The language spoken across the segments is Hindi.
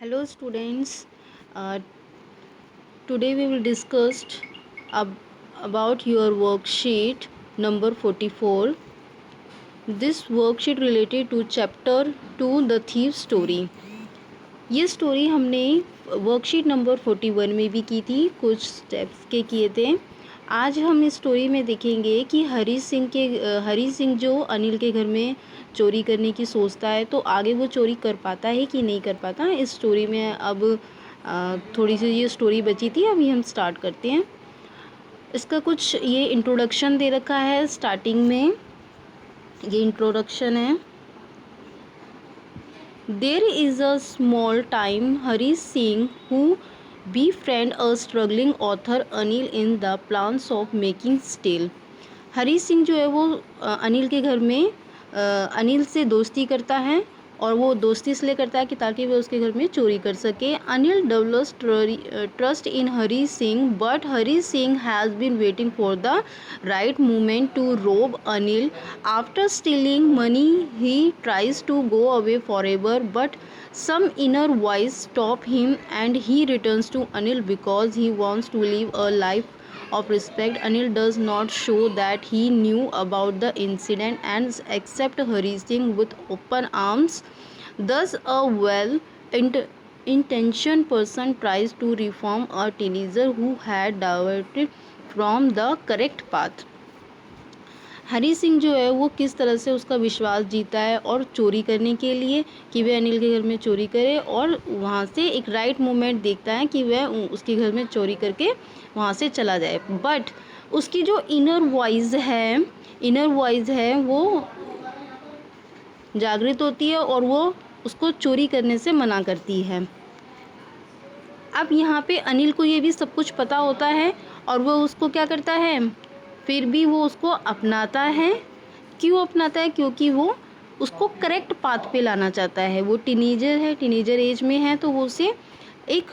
Hello students, uh, today we will discuss ab- about your worksheet number 44. This worksheet related to chapter 2 The Thief Story. ये स्टोरी हमने वर्कशीट नंबर 41 में भी की थी, कुछ स्टेप्स के किए थे। आज हम इस स्टोरी में देखेंगे कि हरी सिंह जो अनिल के घर में चोरी करने की सोचता है, तो आगे वो चोरी कर पाता है कि नहीं कर पाता। इस स्टोरी में अब थोड़ी सी ये स्टोरी बची थी, अभी हम स्टार्ट करते हैं। इसका कुछ ये इंट्रोडक्शन दे रखा है स्टार्टिंग में, ये इंट्रोडक्शन है। There is a small time Hari Singh who befriend a struggling author Anil in the plans of making steel. Hari Singh जो है वो अनिल के घर में अनिल से दोस्ती करता है, और वो दोस्ती इसलिए करता है कि ताकि वो उसके घर में चोरी कर सके। Anil develops trust in Hari Singh, but Hari Singh has been waiting for the right moment to rob Anil. After stealing money he tries to go away forever, but some inner voice stop him and he returns to Anil because he wants to live a life of respect. Anil does not show that he knew about the incident and accept Hari Singh with open arms. Thus a intentioned person tries to reform a teenager who had diverted from the correct path. Hari Singh जो है वो किस तरह से उसका विश्वास जीता है और चोरी करने के लिए कि वह अनिल के घर में चोरी करे, और वहाँ से एक राइट मोमेंट देखता है कि वह उसके घर में चोरी करके वहाँ से चला जाए। बट उसकी जो इनर वॉइस है वो जागृत होती है और वो उसको चोरी करने से मना करती है। अब यहाँ पे अनिल को ये भी सब कुछ पता होता है, और वो उसको क्या करता है, फिर भी वो उसको अपनाता है। क्यों अपनाता है? क्योंकि वो उसको करेक्ट पाथ पे लाना चाहता है। वो टीनेजर एज में है, तो वो उसे एक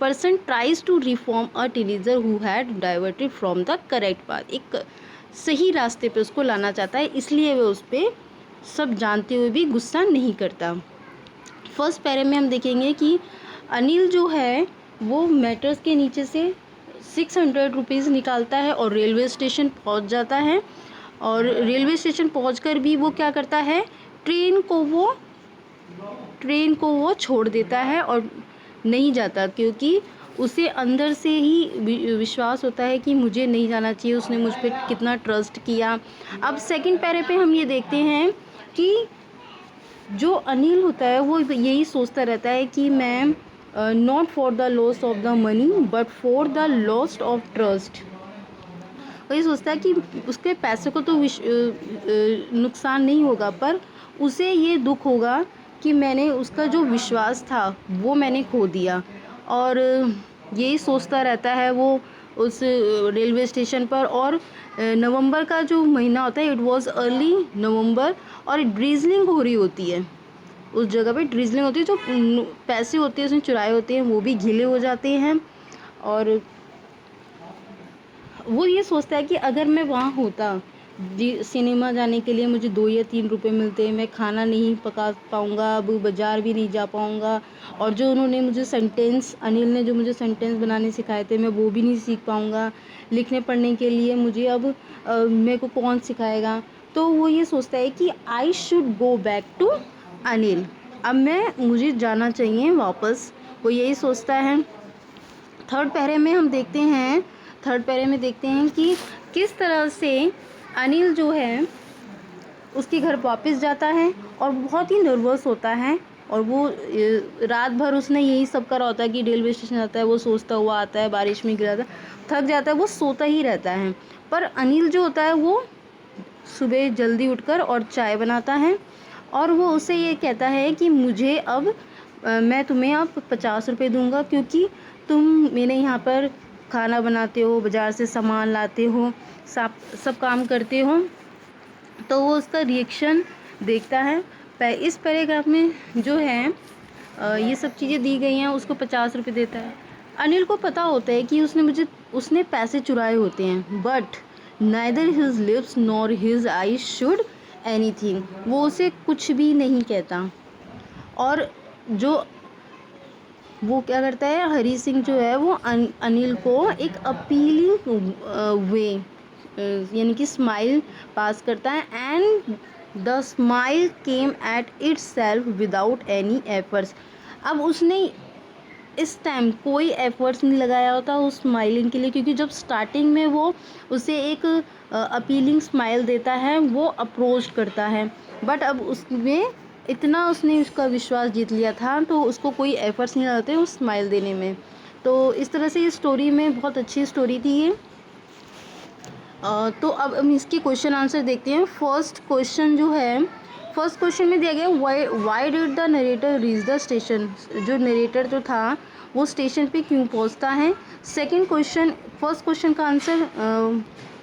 person tries to reform a teenager who had diverted from the correct path. एक सही रास्ते पे उसको लाना चाहता है, इसलिए वो उस पर सब जानते हुए भी गुस्सा नहीं करता। फर्स्ट पैरे में हम देखेंगे कि अनिल जो है वो मैटर्स के नीचे से 600 रुपीज़ निकालता है और रेलवे स्टेशन पहुंच जाता है। और रेलवे स्टेशन पहुंचकर भी वो क्या करता है, ट्रेन को वो छोड़ देता है और नहीं जाता, क्योंकि उसे अंदर से ही विश्वास होता है कि मुझे नहीं जाना चाहिए, उसने मुझ पर कितना ट्रस्ट किया। अब सेकंड पैरे पे हम ये देखते हैं कि जो अनिल होता है वो यही सोचता रहता है कि मैं not for the loss of the money but for the loss of trust. वो ये सोचता है कि उसके पैसे को तो नुकसान नहीं होगा, पर उसे ये दुख होगा कि मैंने उसका जो विश्वास था वो मैंने खो दिया। और यही सोचता रहता है वो उस रेलवे स्टेशन पर। और नवंबर का जो महीना होता है, इट वाज अर्ली नवंबर, और ड्रिजलिंग हो रही होती है। उस जगह पे ड्रिजलिंग होती है, जो पैसे होते हैं उसने चुराए होते हैं वो भी गीले हो जाते हैं। और वो ये सोचता है कि अगर मैं वहाँ होता, सिनेमा जाने के लिए मुझे 2 या 3 रुपए मिलते, मैं खाना नहीं पका पाऊँगा, अब बाज़ार भी नहीं जा पाऊँगा, और जो उन्होंने मुझे अनिल ने जो मुझे सेंटेंस बनाने सिखाए थे मैं वो भी नहीं सीख पाऊँगा। लिखने पढ़ने के लिए मुझे अब मेरे को कौन सिखाएगा। तो वो ये सोचता है कि I should go back to Anil, अब मुझे जाना चाहिए वापस। वो यही सोचता है। थर्ड पैरे में देखते हैं कि किस तरह से अनिल जो है उसके घर वापस जाता है और बहुत ही नर्वस होता है। और वो रात भर उसने यही सब करा होता है कि रेलवे स्टेशन आता है, वो सोचता हुआ आता है, बारिश में गिरा था, थक जाता है, वो सोता ही रहता है। पर अनिल जो होता है वो सुबह जल्दी उठकर और चाय बनाता है, और वो उसे ये कहता है कि मुझे अब मैं तुम्हें अब 50 रुपये दूँगा, क्योंकि तुम मेरे यहाँ पर खाना बनाते हो, बाज़ार से सामान लाते हो, सब काम करते हो। तो वो उसका रिएक्शन देखता है। इस पैराग्राफ में जो है ये सब चीज़ें दी गई हैं, उसको 50 रुपये देता है। अनिल को पता होता है कि उसने पैसे चुराए होते हैं, but neither his lips nor his eyes should anything, वो उसे कुछ भी नहीं कहता। और जो वो क्या करता है, हरी सिंह जो है वो अनिल को एक अपीलिंग वे यानी कि स्माइल पास करता है, and the smile came at its self without any efforts. अब उसने इस टाइम कोई एफर्ट्स नहीं लगाया होता उस स्माइलिंग के लिए, क्योंकि जब स्टार्टिंग में वो उसे एक अपीलिंग स्माइल देता है, वो अप्रोच करता है, बट अब उसमें इतना उसने उसका विश्वास जीत लिया था तो उसको कोई एफर्ट्स नहीं लगाते उस स्माइल देने में। तो इस तरह से ये स्टोरी में बहुत अच्छी स्टोरी थी ये। तो अब हम इसके क्वेश्चन आंसर देखते हैं। फर्स्ट क्वेश्चन जो है, फर्स्ट क्वेश्चन में दिया गया why did the narrator reach the station. जो नरेटर जो था वो स्टेशन पे क्यों पहुंचता है। सेकंड क्वेश्चन, फर्स्ट क्वेश्चन का आंसर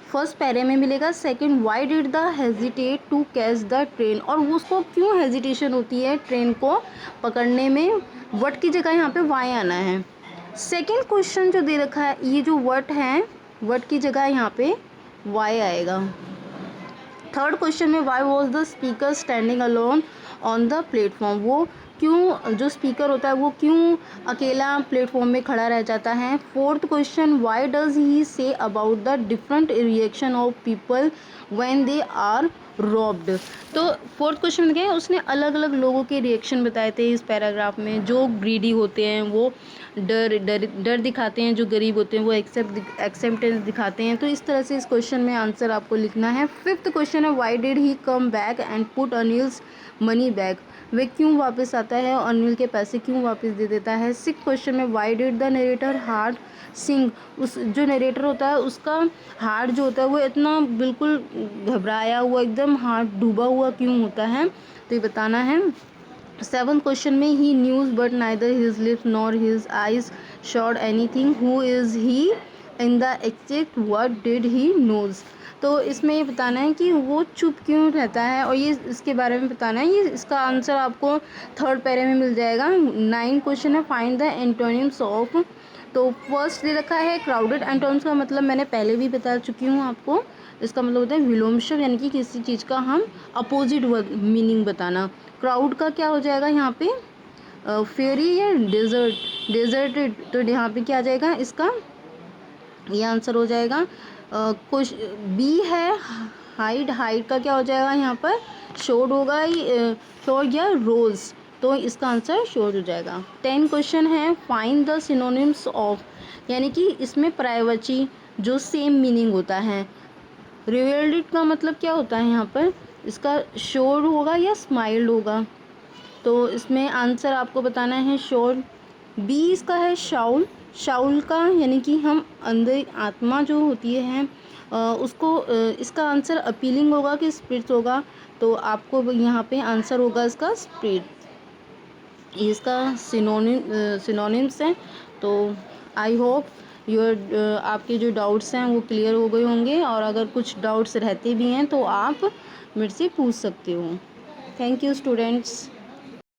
फर्स्ट पैरे में मिलेगा। Second, why did the hesitate to catch the train, और उसको क्यों हेजिटेशन होती है ट्रेन को पकड़ने में, वट की जगह यहाँ पे वाई आना है। सेकंड क्वेश्चन जो दे रखा है, ये जो वट है, वट की जगह यहाँ पे वाई आएगा। थर्ड क्वेश्चन में why was the speaker standing alone on the platform, वो क्यों, जो स्पीकर होता है वो क्यों अकेला प्लेटफॉर्म में खड़ा रह जाता है। Fourth question, why does he say about the different reaction of people when they are robbed. तो फोर्थ क्वेश्चन में क्या है, उसने अलग अलग लोगों के रिएक्शन बताए थे इस पैराग्राफ में। जो ग्रीडी होते हैं वो डर दिखाते हैं, जो गरीब होते हैं वो एक्सेप्टेंस दिखाते हैं। तो इस तरह से इस क्वेश्चन में आंसर आपको लिखना है। फिफ्थ क्वेश्चन है, why did he come back and put Anil's money back, वे क्यों वापस आता है और अनिल के पैसे क्यों वापस दे देता है। सिक्स क्वेश्चन में, why did the narrator heart Singh, उस जो नरेटर होता है उसका हार्ट जो होता है वो इतना बिल्कुल घबराया हुआ, एकदम हार्ट डूबा हुआ क्यों होता है, तो ये बताना है। सेवन्थ क्वेश्चन में, he knew but neither his lips nor his eyes showed anything, who is he in the exact what did he knows. तो इसमें ये बताना है कि वो चुप क्यों रहता है, और ये इसके बारे में बताना है। ये इसका आंसर आपको थर्ड पैरे में मिल जाएगा। 9 क्वेश्चन है, फाइंड द एंटोनिम्स ऑफ। तो फर्स्ट दे रखा है क्राउडेड। एंटोनिम्स का मतलब मैंने पहले भी बता चुकी हूँ आपको, इसका मतलब होता है विलोम शब्द, यानी कि किसी चीज़ का हम अपोजिट मीनिंग बताना। क्राउड का क्या हो जाएगा यहाँ पे, फेरी या डेजर्टेड, तो यहाँ पे क्या आ जाएगा इसका, ये आंसर हो जाएगा। कुछ बी है, हाइड का क्या हो जाएगा यहाँ पर, शोड होगा, शोड या रोज, तो इसका आंसर शोड हो जाएगा। 10 क्वेश्चन है, फाइंड द सिनोनिम्स ऑफ, यानी कि इसमें पर्यायवाची जो सेम मीनिंग होता है। रिवेल्ड का मतलब क्या होता है यहाँ पर, इसका शोड होगा या स्माइल्ड होगा, तो इसमें आंसर आपको बताना है शोड। बी इसका है शाउल, शाउल का यानी कि हम अंदर आत्मा जो होती है उसको, इसका आंसर अपीलिंग होगा कि स्पिरिट्स होगा, तो आपको यहाँ पे आंसर होगा इसका स्पिरिट। इसका सिनोनिम्स हैं। तो आई होप आपके जो डाउट्स हैं वो क्लियर हो गए होंगे, और अगर कुछ डाउट्स रहते भी हैं तो आप मेरे से पूछ सकते हो। Thank you students.